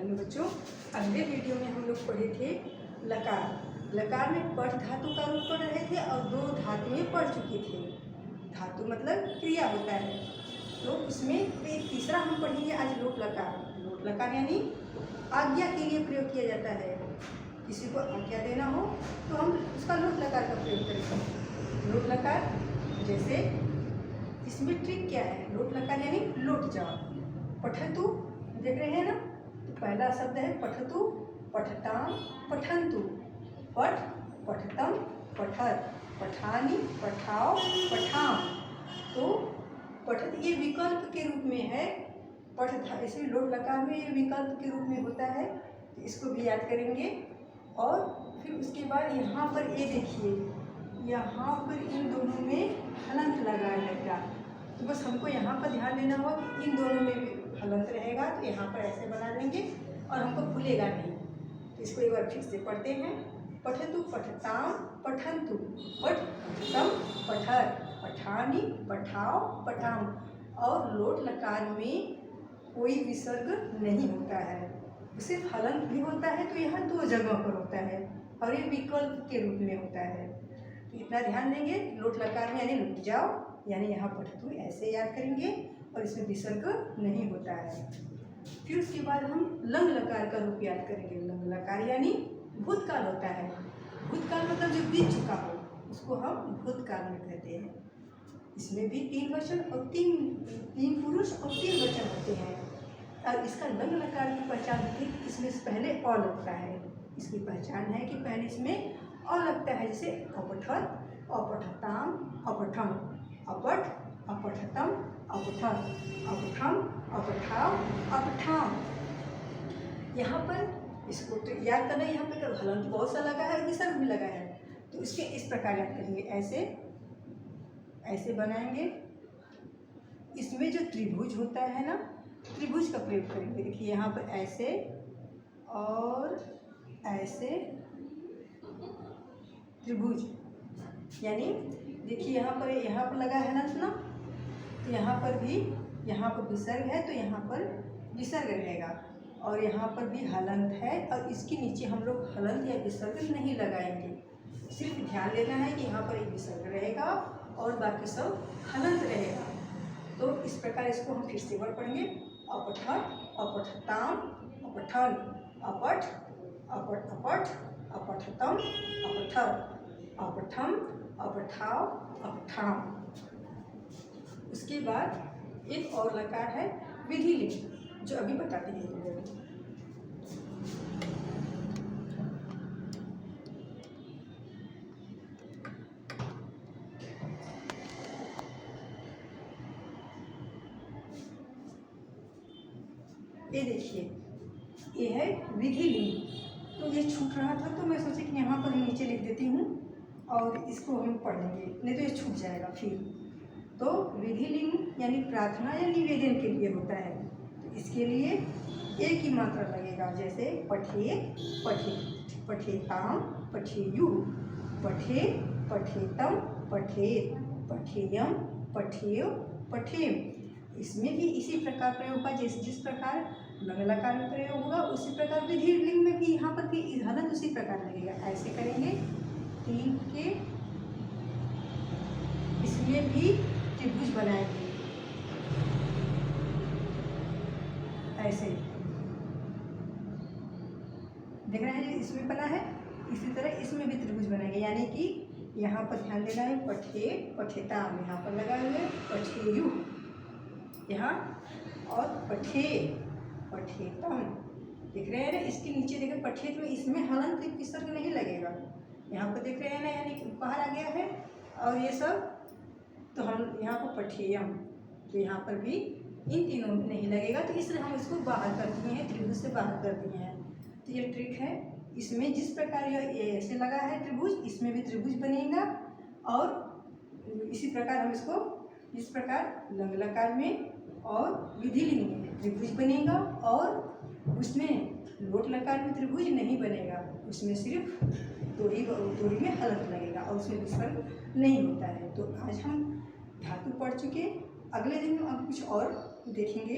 Hello बच्चों, अगले video में हम लोग पढ़े थे लकार। लकार में पठ धातु का रूप पढ़ रहे थे और दो धातुएं पढ़ चुके थे। धातु मतलब क्रिया होता है, तो उसमें एक तीसरा हम पढ़ेंगे आज लोट लकार। लोट लकार यानी आज्ञा के लिए प्रयोग किया जाता है। किसी को आज्ञा देना हो तो हम उसका लोट लकार का प्रयोग करेंगे। लोट लकार जैसे इसमें ट्रिक क्या है, लोट लकार यानी लौट जाओ। पठतु देख रहे हैं ना, तो पहला शब्द है पठतु, पठताम, पठन्तु। पठ, पठतम, पठत, पठानी, पठाओ, पठाम। तो पठत ये विकल्प के रूप में है। पठ इसमें लोट लकार में ये विकल्प के रूप में होता है, तो इसको भी याद करेंगे। और फिर उसके बाद यहाँ पर ये देखिए, यहाँ पर इन दोनों में हलंत लगा रहेगा, तो बस हमको यहाँ पर ध्यान देना होगा कि इन दोनों में भी हलंत रहेगा, तो यहाँ पर ऐसे बना लेंगे और हमको भूलेगा नहीं। तो इसको एक बार फिर से पढ़ते हैं। पठतु, पठताम, पठन्तु। पठ, पठतम, पठत, पठानी, पठाओ, पठाम। और लोट लकार में कोई विसर्ग नहीं होता है, सिर्फ हलंत भी होता है, तो यहाँ दो जगह पर होता है और ये विकल्प के रूप में होता है। तो इतना ध्यान देंगे। लोट लकार में यानी लुट जाओ, यानी यहाँ पठतु ऐसे याद करेंगे और इसमें विसर्ग नहीं होता है। फिर उसके बाद हम लंग लकार का रूप याद करेंगे। लंग लकार यानी भूतकाल होता है। भूतकाल मतलब जो बीत चुका हो, उसको हम भूतकाल में कहते हैं। इसमें भी तीन वचन और तीन पुरुष और तीन वचन होते हैं। और इसका लंग लकार की पहचान होती है, इसमें से पहले अ लगता है। इसकी पहचान है कि पहले इसमें अ लगता है, जैसे अपठत, अपठताम, अपठम, अपठ, अपठतम, अपठत, अपठम, अपठाओ, अपठाम। यहाँ पर इसको तो याद करना, यहाँ पर हलंत बहुत सा लगा है और विसर्ग भी लगा है, तो इसके इस प्रकार याद करेंगे। ऐसे ऐसे बनाएंगे। इसमें जो त्रिभुज होता है ना, त्रिभुज का प्रयोग करेंगे। देखिए यहाँ पर ऐसे और ऐसे त्रिभुज, यानी देखिए यहाँ पर लगा है ना, तो यहाँ पर भी, यहाँ पर विसर्ग है तो यहाँ पर विसर्ग रहेगा, और यहाँ पर भी हलंत है और इसके नीचे हम लोग हलंत या विसर्ग नहीं लगाएंगे। सिर्फ ध्यान देना है कि यहाँ पर एक विसर्ग रहेगा और बाकी सब हलंत रहेगा। तो इस प्रकार इसको हम फिर से बार पढ़ेंगे। अपठत, अपठताम, अपठन, अपठ, अपठ, अपठ, अपठतम, अपठत, अपठम, अपठाओ, अपठाम। उसके बाद एक और लकार है विधिलिंग, जो अभी बताते हैं। ये देखिए, ये है विधिलिंग। तो ये छूट रहा था, तो मैं सोची कि यहाँ पर नीचे लिख देती हूँ और इसको हम पढ़ लेंगे, नहीं तो ये छूट जाएगा फिर। तो विधिलिंग यानी प्रार्थना या निवेदन के लिए होता है, तो इसके लिए एक ही मात्रा लगेगा। जैसे पठे, पठे, पठेताम, पठेयु, पठे, पठेतम, पठेत, पठेयम, पठेय, पठेम। इसमें भी इसी प्रकार प्रयोग होगा, जिस प्रकार लंग लकार में प्रयोग होगा, उसी प्रकार विधिलिंग में भी यहाँ पर भी हलंत उसी प्रकार लगेगा। ऐसे करेंगे तीन के, इसमें भी त्रिभुज बनाएंगे ऐसे, देख रहे हैं इसमें बना है। इसी तरह इसमें भी त्रिभुज बनाएंगे, यानी कि यहाँ पर ध्यान देना है। पठे, पठेताम यहाँ पर लगा हुए, पठेयु यहाँ, और पठे, पठेतम, देख रहे हैं ना। इसके नीचे देखें पठेत में, इसमें हलंत विसर्ग नहीं लगेगा। यहाँ पर देख रहे हैं ना, यानी बाहर आ गया है। और ये सब तो हम यहाँ पर पठेयम, तो यहाँ पर भी इन तीनों में नहीं लगेगा, तो इसलिए हम इसको बाहर कर दिए हैं, त्रिभुज से बाहर कर दिए हैं। तो ये ट्रिक है। इसमें जिस प्रकार ये ऐसे लगा है त्रिभुज, इसमें भी त्रिभुज बनेगा। और इसी प्रकार हम इसको, इस प्रकार लंग लकार में और विधिलिंग में त्रिभुज बनेगा, और उसमें लोट लकार में त्रिभुज नहीं बनेगा, उसमें सिर्फ दूरी में हलंत लगेगा और उसमें विसर्ग नहीं होता है। तो आज हम धातु पढ़ चुके, अगले दिन हम अब कुछ और देखेंगे।